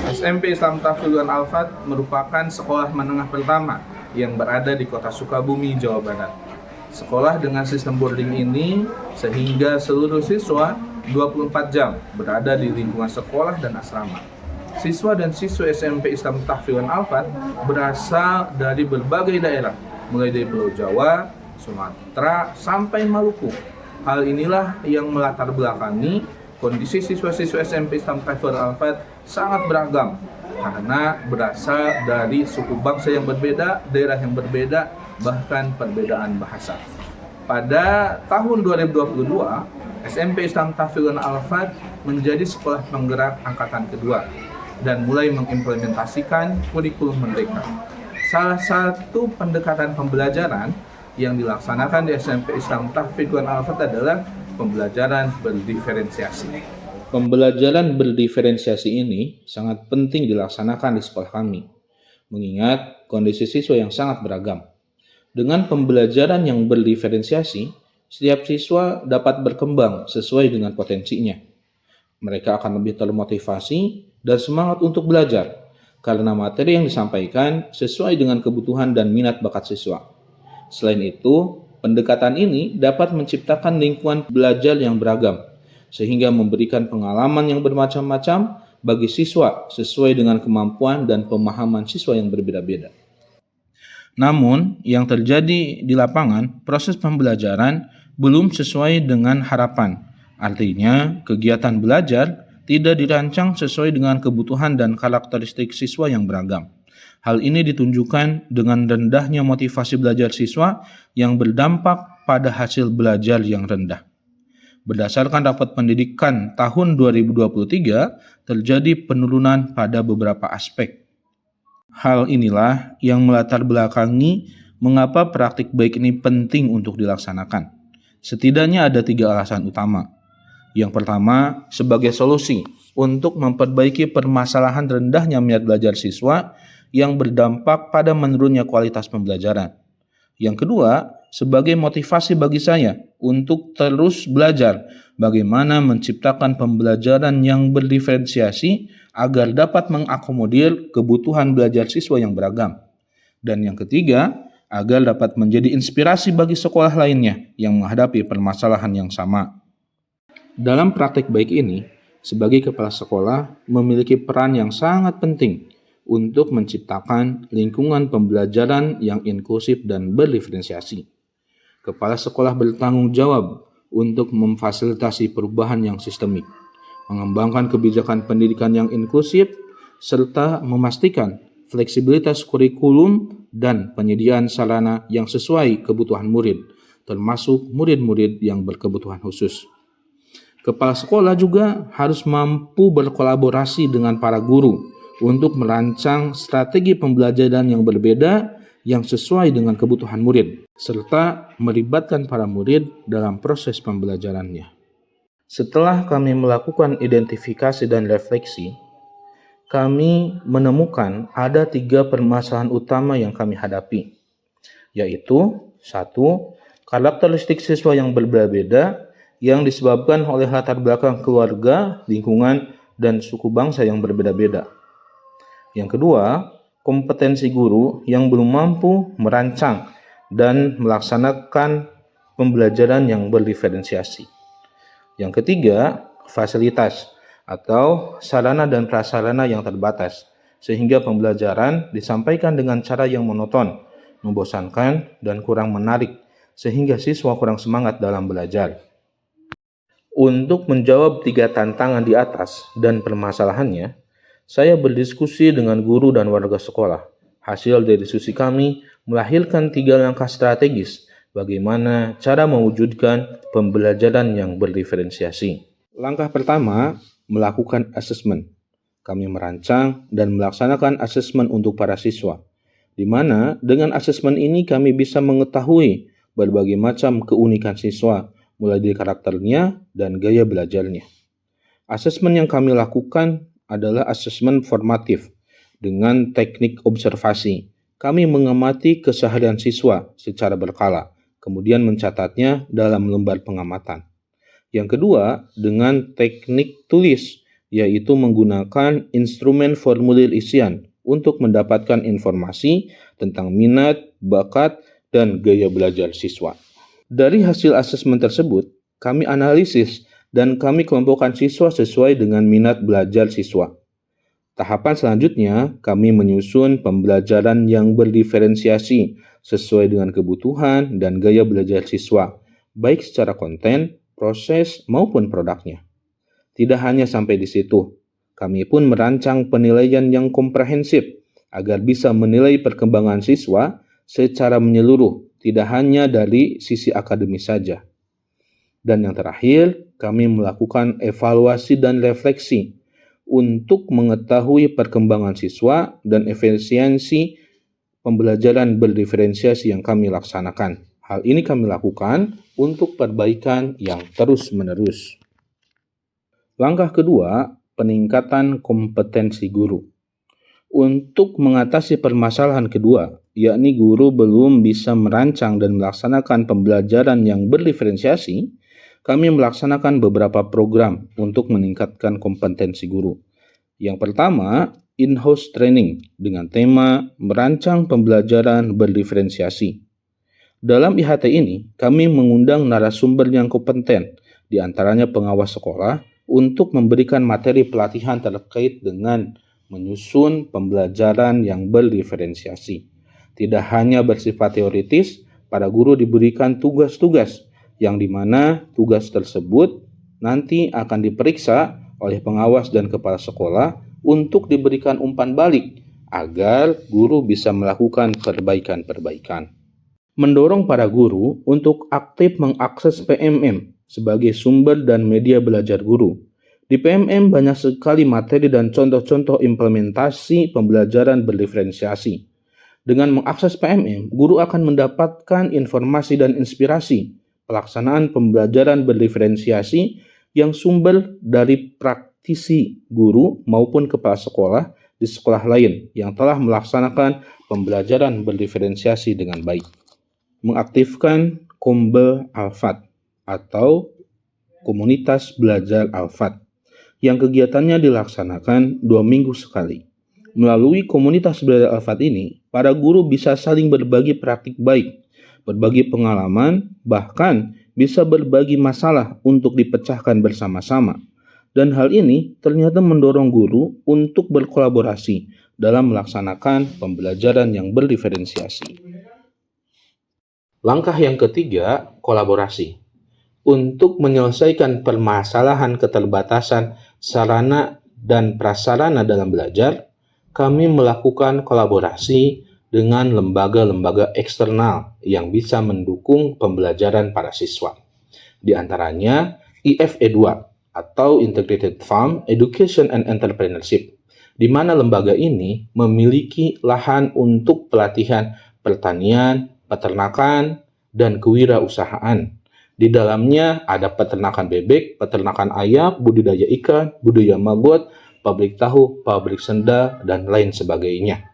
SMP Islam Tafwidul Al-Fat merupakan sekolah menengah pertama yang berada di kota Sukabumi, Jawa Barat. Sekolah dengan sistem boarding ini sehingga seluruh siswa 24 jam berada di lingkungan sekolah dan asrama. Siswa dan siswa SMP Islam Tafwidul Al-Fat berasal dari berbagai daerah, mulai dari Pulau Jawa, Sumatera, sampai Maluku. Hal inilah yang melatar belakangi kondisi siswa-siswa SMP Islam Tafwidul Al-Fat sangat beragam karena berasal dari suku bangsa yang berbeda, daerah yang berbeda, bahkan perbedaan bahasa. Pada tahun 2022, SMP Islam Tafwidul Al-Fat menjadi sekolah penggerak angkatan kedua dan mulai mengimplementasikan kurikulum merdeka. Salah satu pendekatan pembelajaran yang dilaksanakan di SMP Islam Tafwidul Al-Fat adalah pembelajaran berdiferensiasi. Pembelajaran berdiferensiasi ini sangat penting dilaksanakan di sekolah kami, mengingat kondisi siswa yang sangat beragam. Dengan pembelajaran yang berdiferensiasi, setiap siswa dapat berkembang sesuai dengan potensinya. Mereka akan lebih termotivasi dan semangat untuk belajar, karena materi yang disampaikan sesuai dengan kebutuhan dan minat bakat siswa. Selain itu, pendekatan ini dapat menciptakan lingkungan belajar yang beragam, sehingga memberikan pengalaman yang bermacam-macam bagi siswa sesuai dengan kemampuan dan pemahaman siswa yang berbeda-beda. Namun, yang terjadi di lapangan, proses pembelajaran belum sesuai dengan harapan. Artinya, kegiatan belajar tidak dirancang sesuai dengan kebutuhan dan karakteristik siswa yang beragam. Hal ini ditunjukkan dengan rendahnya motivasi belajar siswa yang berdampak pada hasil belajar yang rendah. Berdasarkan rapat pendidikan tahun 2023, terjadi penurunan pada beberapa aspek. Hal inilah yang melatar belakangi mengapa praktik baik ini penting untuk dilaksanakan. Setidaknya ada 3 alasan utama. Yang pertama, sebagai solusi untuk memperbaiki permasalahan rendahnya minat belajar siswa yang berdampak pada menurunnya kualitas pembelajaran. Yang kedua, sebagai motivasi bagi saya untuk terus belajar bagaimana menciptakan pembelajaran yang berdiferensiasi agar dapat mengakomodir kebutuhan belajar siswa yang beragam. Dan yang ketiga, agar dapat menjadi inspirasi bagi sekolah lainnya yang menghadapi permasalahan yang sama. Dalam praktik baik ini, sebagai kepala sekolah memiliki peran yang sangat penting untuk menciptakan lingkungan pembelajaran yang inklusif dan berdiferensiasi. Kepala sekolah bertanggung jawab untuk memfasilitasi perubahan yang sistemik, mengembangkan kebijakan pendidikan yang inklusif, serta memastikan fleksibilitas kurikulum dan penyediaan sarana yang sesuai kebutuhan murid, termasuk murid-murid yang berkebutuhan khusus. Kepala sekolah juga harus mampu berkolaborasi dengan para guru untuk merancang strategi pembelajaran yang berbeda yang sesuai dengan kebutuhan murid, serta melibatkan para murid dalam proses pembelajarannya. Setelah kami melakukan identifikasi dan refleksi, kami menemukan ada 3 permasalahan utama yang kami hadapi, yaitu 1. Karakteristik siswa yang berbeda-beda yang disebabkan oleh latar belakang keluarga, lingkungan, dan suku bangsa yang berbeda-beda. Yang kedua, kompetensi guru yang belum mampu merancang dan melaksanakan pembelajaran yang berdiferensiasi. Yang ketiga, fasilitas atau sarana dan prasarana yang terbatas, sehingga pembelajaran disampaikan dengan cara yang monoton, membosankan, dan kurang menarik, sehingga siswa kurang semangat dalam belajar. Untuk menjawab 3 tantangan di atas dan permasalahannya, saya berdiskusi dengan guru dan warga sekolah. Hasil dari diskusi kami melahirkan 3 langkah strategis bagaimana cara mewujudkan pembelajaran yang berdiferensiasi. Langkah pertama, melakukan asesmen. Kami merancang dan melaksanakan asesmen untuk para siswa, di mana dengan asesmen ini kami bisa mengetahui berbagai macam keunikan siswa, mulai dari karakternya dan gaya belajarnya. Asesmen yang kami lakukan adalah asesmen formatif dengan teknik observasi. Kami mengamati keseharian siswa secara berkala, kemudian mencatatnya dalam lembar pengamatan. Yang kedua, dengan teknik tulis, yaitu menggunakan instrumen formulir isian untuk mendapatkan informasi tentang minat, bakat, dan gaya belajar siswa. Dari hasil asesmen tersebut, kami analisis dan kami kelompokkan siswa sesuai dengan minat belajar siswa. Tahapan selanjutnya, kami menyusun pembelajaran yang berdiferensiasi sesuai dengan kebutuhan dan gaya belajar siswa, baik secara konten, proses, maupun produknya. Tidak hanya sampai di situ, kami pun merancang penilaian yang komprehensif agar bisa menilai perkembangan siswa secara menyeluruh, tidak hanya dari sisi akademis saja. Dan yang terakhir, kami melakukan evaluasi dan refleksi untuk mengetahui perkembangan siswa dan efisiensi pembelajaran berdiferensiasi yang kami laksanakan. Hal ini kami lakukan untuk perbaikan yang terus-menerus. Langkah kedua, peningkatan kompetensi guru. Untuk mengatasi permasalahan kedua, yakni guru belum bisa merancang dan melaksanakan pembelajaran yang berdiferensiasi, kami melaksanakan beberapa program untuk meningkatkan kompetensi guru. Yang pertama, in-house training dengan tema merancang pembelajaran berdiferensiasi. Dalam IHT ini, kami mengundang narasumber yang kompeten, di antaranya pengawas sekolah, untuk memberikan materi pelatihan terkait dengan menyusun pembelajaran yang berdiferensiasi. Tidak hanya bersifat teoritis, para guru diberikan tugas-tugas yang dimana tugas tersebut nanti akan diperiksa oleh pengawas dan kepala sekolah untuk diberikan umpan balik agar guru bisa melakukan perbaikan-perbaikan. Mendorong para guru untuk aktif mengakses PMM sebagai sumber dan media belajar guru. Di PMM banyak sekali materi dan contoh-contoh implementasi pembelajaran berdiferensiasi. Dengan mengakses PMM, guru akan mendapatkan informasi dan inspirasi pelaksanaan pembelajaran berdiferensiasi yang sumber dari praktisi guru maupun kepala sekolah di sekolah lain yang telah melaksanakan pembelajaran berdiferensiasi dengan baik. Mengaktifkan Kombe Alfat atau Komunitas Belajar Alfat yang kegiatannya dilaksanakan 2 minggu sekali. Melalui komunitas belajar Alfat ini, para guru bisa saling berbagi praktik baik, berbagi pengalaman, bahkan bisa berbagi masalah untuk dipecahkan bersama-sama. Dan hal ini ternyata mendorong guru untuk berkolaborasi dalam melaksanakan pembelajaran yang berdiferensiasi. Langkah yang ketiga, kolaborasi. Untuk menyelesaikan permasalahan keterbatasan sarana dan prasarana dalam belajar, kami melakukan kolaborasi dengan lembaga-lembaga eksternal yang bisa mendukung pembelajaran para siswa. Di antaranya IFE2 atau Integrated Farm Education and Entrepreneurship, di mana lembaga ini memiliki lahan untuk pelatihan pertanian, peternakan, dan kewirausahaan. Di dalamnya ada peternakan bebek, peternakan ayam, budidaya ikan, budidaya maggot, pabrik tahu, pabrik senda, dan lain sebagainya.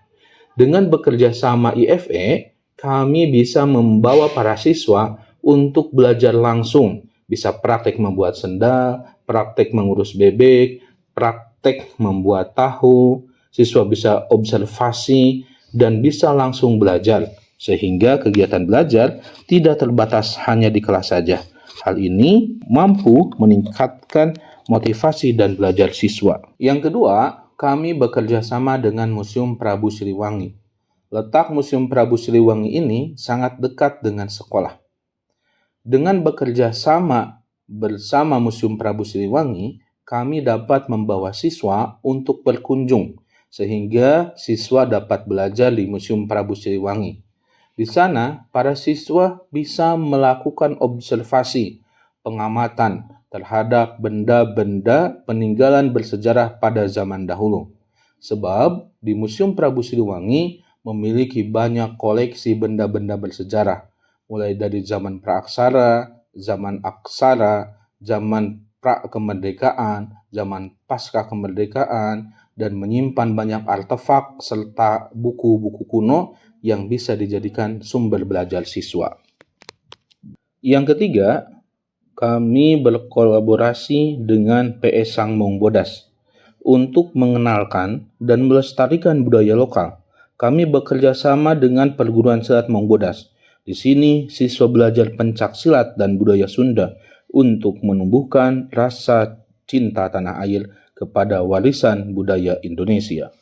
Dengan bekerja sama IFE, kami bisa membawa para siswa untuk belajar langsung. Bisa praktek membuat sendal, praktek mengurus bebek, praktek membuat tahu. Siswa bisa observasi dan bisa langsung belajar. Sehingga kegiatan belajar tidak terbatas hanya di kelas saja. Hal ini mampu meningkatkan motivasi dan belajar siswa. Yang kedua, kami bekerja sama dengan Museum Prabu Siliwangi. Letak Museum Prabu Siliwangi ini sangat dekat dengan sekolah. Dengan bekerja sama bersama Museum Prabu Siliwangi, kami dapat membawa siswa untuk berkunjung, sehingga siswa dapat belajar di Museum Prabu Siliwangi. Di sana, para siswa bisa melakukan observasi, pengamatan terhadap benda-benda peninggalan bersejarah pada zaman dahulu. Sebab di Museum Prabu Siliwangi memiliki banyak koleksi benda-benda bersejarah, mulai dari zaman praaksara, zaman aksara, zaman pra-kemerdekaan, zaman pasca kemerdekaan, dan menyimpan banyak artefak serta buku-buku kuno yang bisa dijadikan sumber belajar siswa. Yang ketiga, kami berkolaborasi dengan PS Sangmong Bodas. Untuk mengenalkan dan melestarikan budaya lokal, kami bekerja sama dengan perguruan silat Mongbodas. Di sini, siswa belajar pencak silat dan budaya Sunda untuk menumbuhkan rasa cinta tanah air kepada warisan budaya Indonesia.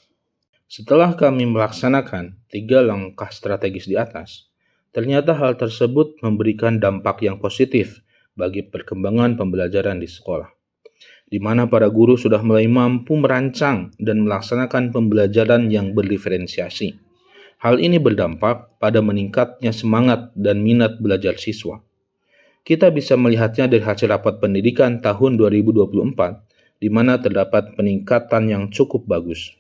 Setelah kami melaksanakan 3 langkah strategis di atas, ternyata hal tersebut memberikan dampak yang positif bagi perkembangan pembelajaran di sekolah, di mana para guru sudah mulai mampu merancang dan melaksanakan pembelajaran yang berdiferensiasi. Hal ini berdampak pada meningkatnya semangat dan minat belajar siswa. Kita bisa melihatnya dari hasil rapat pendidikan tahun 2024, di mana terdapat peningkatan yang cukup bagus.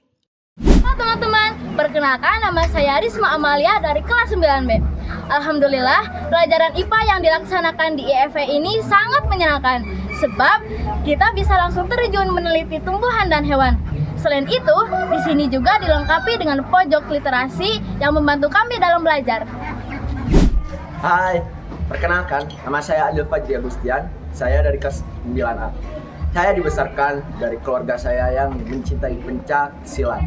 Halo teman-teman, perkenalkan nama saya Risma Amalia dari kelas 9B. Alhamdulillah, pelajaran IPA yang dilaksanakan di IFE ini sangat menyenangkan, sebab kita bisa langsung terjun meneliti tumbuhan dan hewan. Selain itu, di sini juga dilengkapi dengan pojok literasi yang membantu kami dalam belajar. Hai, perkenalkan, nama saya Adil Fajri Agustian, saya dari kelas 9A. Saya dibesarkan dari keluarga saya yang mencintai pencak silat.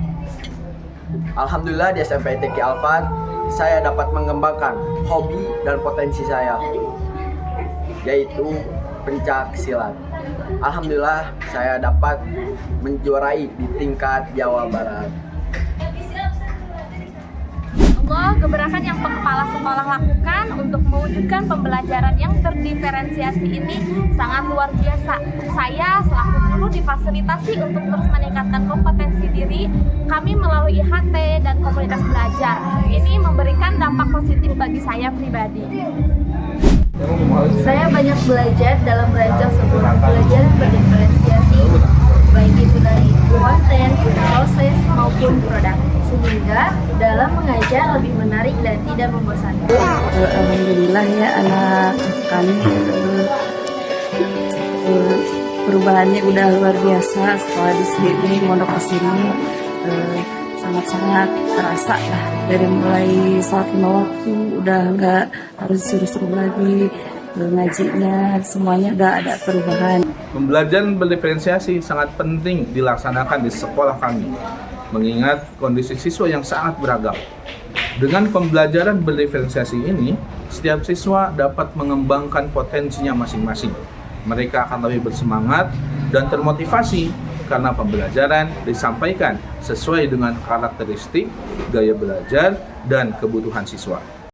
Alhamdulillah di SMP TK Alfat, saya dapat mengembangkan hobi dan potensi saya, yaitu pencak silat. Alhamdulillah saya dapat menjuarai di tingkat Jawa Barat. Gebrakan yang kepala sekolah lakukan untuk mewujudkan pembelajaran yang terdiferensiasi ini sangat luar biasa. Saya selaku guru difasilitasi untuk terus meningkatkan kompetensi diri kami melalui IHT dan komunitas belajar. Ini memberikan dampak positif bagi saya pribadi. Saya banyak belajar dalam belajar sebuah pembelajaran berdiferensiasi, baik itu dari konten, proses maupun produk, sehingga dalam mengajar lebih menarik dan tidak membosankan. Alhamdulillah ya, anak kami perubahannya udah luar biasa setelah di sini, mondok ke sini sangat-sangat terasa lah. Dari mulai saat waktu udah nggak harus suruh-suruh lagi, ngajinya semuanya udah ada perubahan. Pembelajaran berdiferensiasi sangat penting dilaksanakan di sekolah kami, mengingat kondisi siswa yang sangat beragam. Dengan pembelajaran berdiferensiasi ini, setiap siswa dapat mengembangkan potensinya masing-masing. Mereka akan lebih bersemangat dan termotivasi karena pembelajaran disampaikan sesuai dengan karakteristik, gaya belajar, dan kebutuhan siswa.